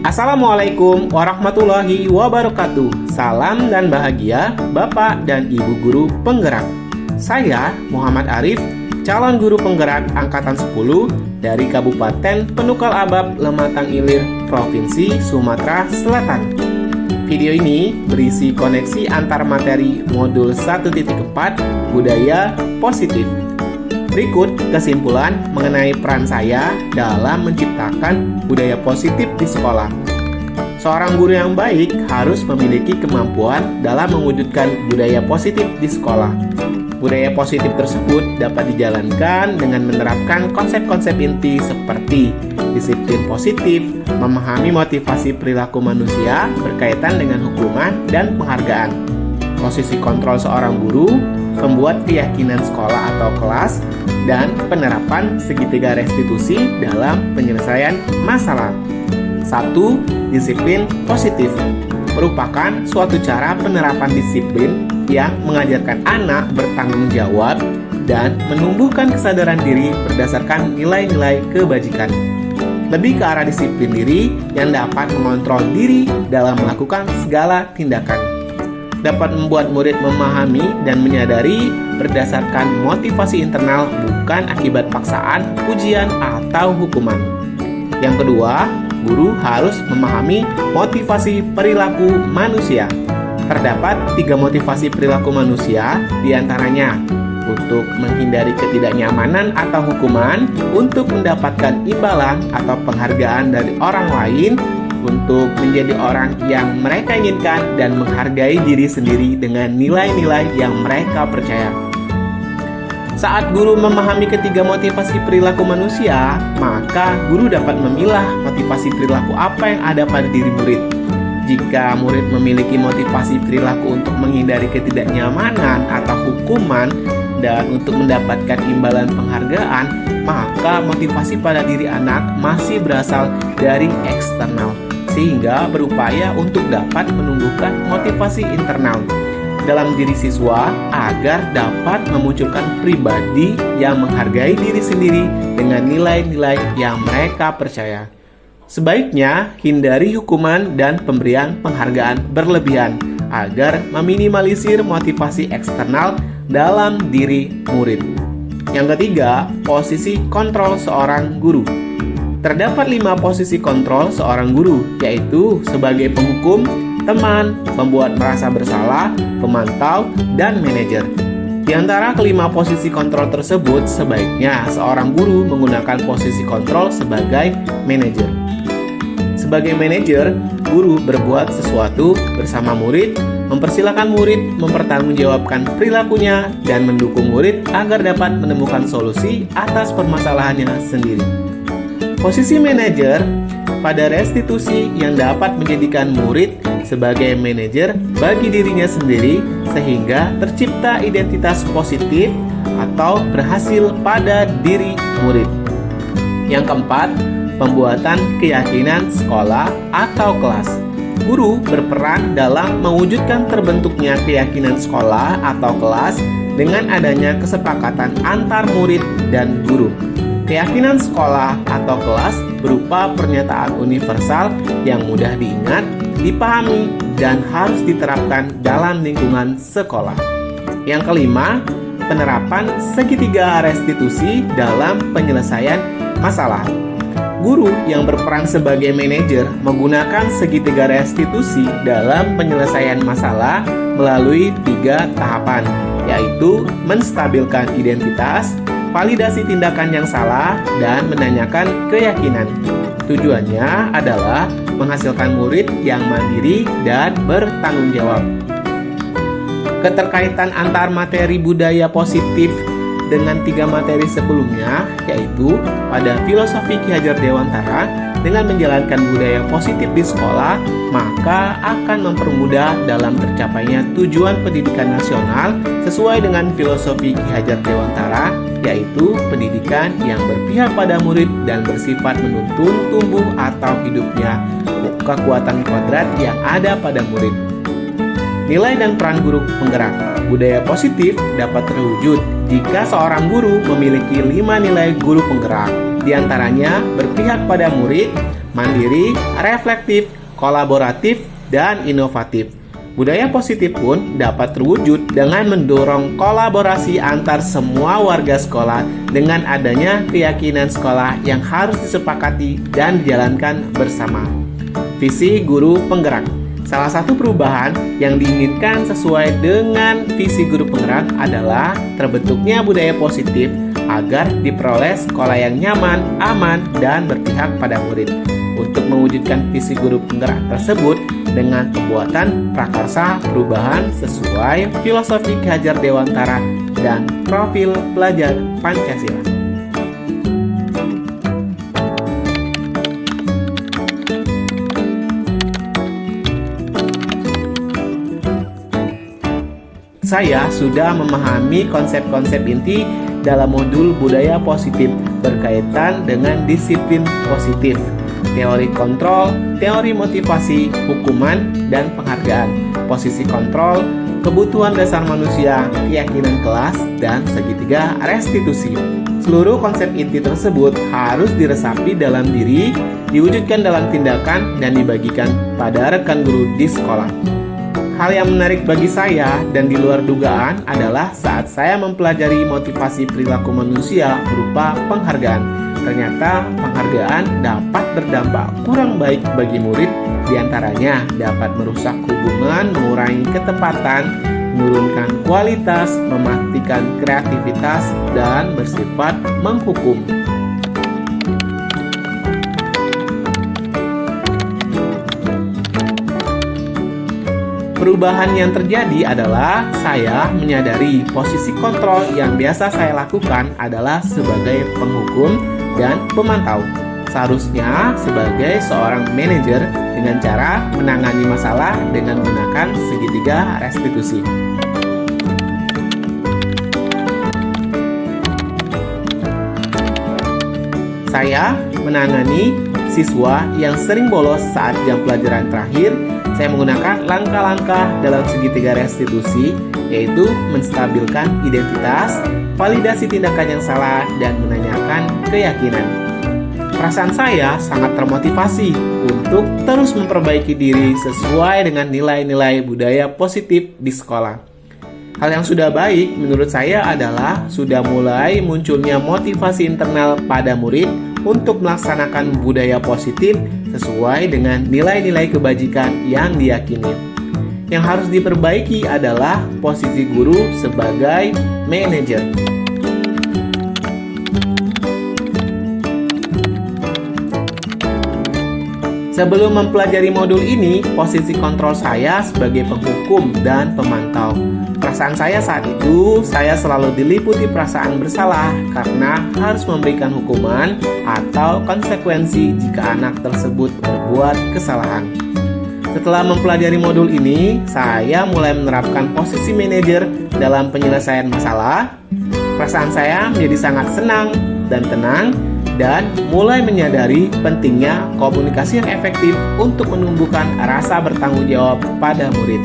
Assalamualaikum warahmatullahi wabarakatuh. Salam dan bahagia Bapak dan Ibu guru penggerak. Saya Muhammad Arif, calon guru penggerak angkatan 10 dari Kabupaten Penukal Abab, Lematang Ilir, Provinsi Sumatera Selatan. Video ini berisi koneksi antar materi modul 1.4 Budaya Positif. Berikut kesimpulan mengenai peran saya dalam menciptakan budaya positif di sekolah. Seorang guru yang baik harus memiliki kemampuan dalam mewujudkan budaya positif di sekolah. Budaya positif tersebut dapat dijalankan dengan menerapkan konsep-konsep inti seperti disiplin positif, memahami motivasi perilaku manusia berkaitan dengan hukuman dan penghargaan, posisi kontrol seorang guru, membuat keyakinan sekolah atau kelas, dan penerapan segitiga restitusi dalam penyelesaian masalah. 1. Disiplin positif merupakan suatu cara penerapan disiplin yang mengajarkan anak bertanggung jawab dan menumbuhkan kesadaran diri berdasarkan nilai-nilai kebajikan. Lebih ke arah disiplin diri yang dapat mengontrol diri dalam melakukan segala tindakan. Dapat membuat murid memahami dan menyadari berdasarkan motivasi internal bukan akibat paksaan, pujian, atau hukuman. Yang kedua, guru harus memahami motivasi perilaku manusia. Terdapat 3 motivasi perilaku manusia, diantaranya untuk menghindari ketidaknyamanan atau hukuman, untuk mendapatkan imbalan atau penghargaan dari orang lain, untuk menjadi orang yang mereka inginkan, dan menghargai diri sendiri dengan nilai-nilai yang mereka percaya. Saat guru memahami ketiga motivasi perilaku manusia, maka guru dapat memilah motivasi perilaku apa yang ada pada diri murid. Jika murid memiliki motivasi perilaku untuk menghindari ketidaknyamanan atau hukuman dan untuk mendapatkan imbalan penghargaan, maka motivasi pada diri anak masih berasal dari eksternal, sehingga berupaya untuk dapat menumbuhkan motivasi internal dalam diri siswa agar dapat memunculkan pribadi yang menghargai diri sendiri dengan nilai-nilai yang mereka percaya. Sebaiknya hindari hukuman dan pemberian penghargaan berlebihan agar meminimalisir motivasi eksternal dalam diri murid. Yang ketiga, posisi kontrol seorang guru. Terdapat 5 posisi kontrol seorang guru, yaitu sebagai penghukum, teman, pembuat merasa bersalah, pemantau, dan manajer. Di antara kelima posisi kontrol tersebut, sebaiknya seorang guru menggunakan posisi kontrol sebagai manajer. Sebagai manajer, guru berbuat sesuatu bersama murid, mempersilahkan murid mempertanggungjawabkan perilakunya, dan mendukung murid agar dapat menemukan solusi atas permasalahannya sendiri. Posisi manajer pada restitusi yang dapat menjadikan murid sebagai manajer bagi dirinya sendiri sehingga tercipta identitas positif atau berhasil pada diri murid. Yang keempat, pembuatan keyakinan sekolah atau kelas. Guru berperan dalam mewujudkan terbentuknya keyakinan sekolah atau kelas dengan adanya kesepakatan antar murid dan guru. Keyakinan sekolah atau kelas berupa pernyataan universal yang mudah diingat, dipahami, dan harus diterapkan dalam lingkungan sekolah. Yang kelima, penerapan segitiga restitusi dalam penyelesaian masalah. Guru yang berperan sebagai manajer menggunakan segitiga restitusi dalam penyelesaian masalah melalui 3 tahapan, yaitu menstabilkan identitas, validasi tindakan yang salah, dan menanyakan keyakinan. Tujuannya adalah menghasilkan murid yang mandiri dan bertanggung jawab. Keterkaitan antar materi budaya positif dengan 3 materi sebelumnya, yaitu pada filosofi Ki Hajar Dewantara, dengan menjalankan budaya positif di sekolah, maka akan mempermudah dalam tercapainya tujuan pendidikan nasional sesuai dengan filosofi Ki Hajar Dewantara, yaitu pendidikan yang berpihak pada murid dan bersifat menuntun tumbuh atau hidupnya kekuatan kodrat yang ada pada murid. Nilai dan peran guru penggerak. Budaya positif dapat terwujud jika seorang guru memiliki 5 nilai guru penggerak, diantaranya berpihak pada murid, mandiri, reflektif, kolaboratif, dan inovatif. Budaya positif pun dapat terwujud dengan mendorong kolaborasi antar semua warga sekolah dengan adanya keyakinan sekolah yang harus disepakati dan dijalankan bersama. Visi guru penggerak. Salah satu perubahan yang diinginkan sesuai dengan visi guru penggerak adalah terbentuknya budaya positif agar diperoleh sekolah yang nyaman, aman, dan berpihak pada murid. Untuk mewujudkan visi guru penggerak tersebut dengan pembuatan prakarsa perubahan sesuai filosofi Ki Hajar Dewantara dan profil pelajar Pancasila. Saya sudah memahami konsep-konsep inti dalam modul budaya positif berkaitan dengan disiplin positif, teori kontrol, teori motivasi, hukuman, dan penghargaan, posisi kontrol, kebutuhan dasar manusia, keyakinan kelas, dan segitiga restitusi. Seluruh konsep inti tersebut harus diresapi dalam diri, diwujudkan dalam tindakan, dan dibagikan pada rekan guru di sekolah. Hal yang menarik bagi saya dan di luar dugaan adalah saat saya mempelajari motivasi perilaku manusia berupa penghargaan. Ternyata penghargaan dapat berdampak kurang baik bagi murid, diantaranya dapat merusak hubungan, mengurangi ketepatan, menurunkan kualitas, mematikan kreativitas, dan bersifat menghukum. Perubahan yang terjadi adalah saya menyadari posisi kontrol yang biasa saya lakukan adalah sebagai penghukum dan pemantau. Seharusnya sebagai seorang manajer dengan cara menangani masalah dengan menggunakan segitiga restitusi. Saya menangani siswa yang sering bolos saat jam pelajaran terakhir. Saya menggunakan langkah-langkah dalam segitiga restitusi, yaitu menstabilkan identitas, validasi tindakan yang salah, dan menanyakan keyakinan. Perasaan saya sangat termotivasi untuk terus memperbaiki diri sesuai dengan nilai-nilai budaya positif di sekolah. Hal yang sudah baik menurut saya adalah sudah mulai munculnya motivasi internal pada murid untuk melaksanakan budaya positif sesuai dengan nilai-nilai kebajikan yang diyakini. Yang harus diperbaiki adalah posisi guru sebagai manajer. Sebelum mempelajari modul ini, posisi kontrol saya sebagai penghukum dan pemantau. Perasaan saya saat itu, saya selalu diliputi perasaan bersalah karena harus memberikan hukuman atau konsekuensi jika anak tersebut berbuat kesalahan. Setelah mempelajari modul ini, saya mulai menerapkan posisi manajer dalam penyelesaian masalah. Perasaan saya menjadi sangat senang dan tenang, dan mulai menyadari pentingnya komunikasi yang efektif untuk menumbuhkan rasa bertanggung jawab pada murid.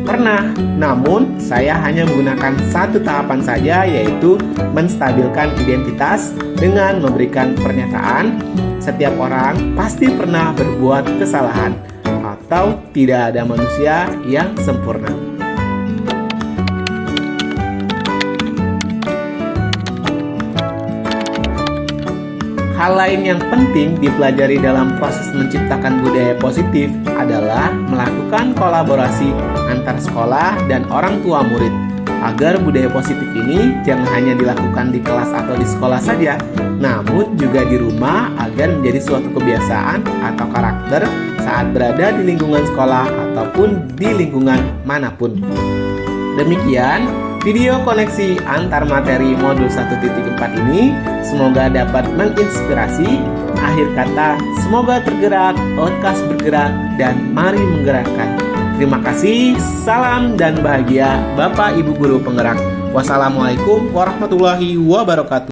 Pernah, namun saya hanya menggunakan satu tahapan saja, yaitu menstabilkan identitas dengan memberikan pernyataan setiap orang pasti pernah berbuat kesalahan, atau tidak ada manusia yang sempurna. Hal lain yang penting dipelajari dalam proses menciptakan budaya positif adalah melakukan kolaborasi antar sekolah dan orang tua murid, agar budaya positif ini jangan hanya dilakukan di kelas atau di sekolah saja, namun juga di rumah agar menjadi suatu kebiasaan atau karakter saat berada di lingkungan sekolah ataupun di lingkungan manapun. Demikian video koneksi antar materi modul 1.4 ini, semoga dapat menginspirasi. Akhir kata, semoga tergerak, lekas bergerak, dan mari menggerakkan. Terima kasih, salam dan bahagia Bapak Ibu Guru Penggerak. Wassalamualaikum warahmatullahi wabarakatuh.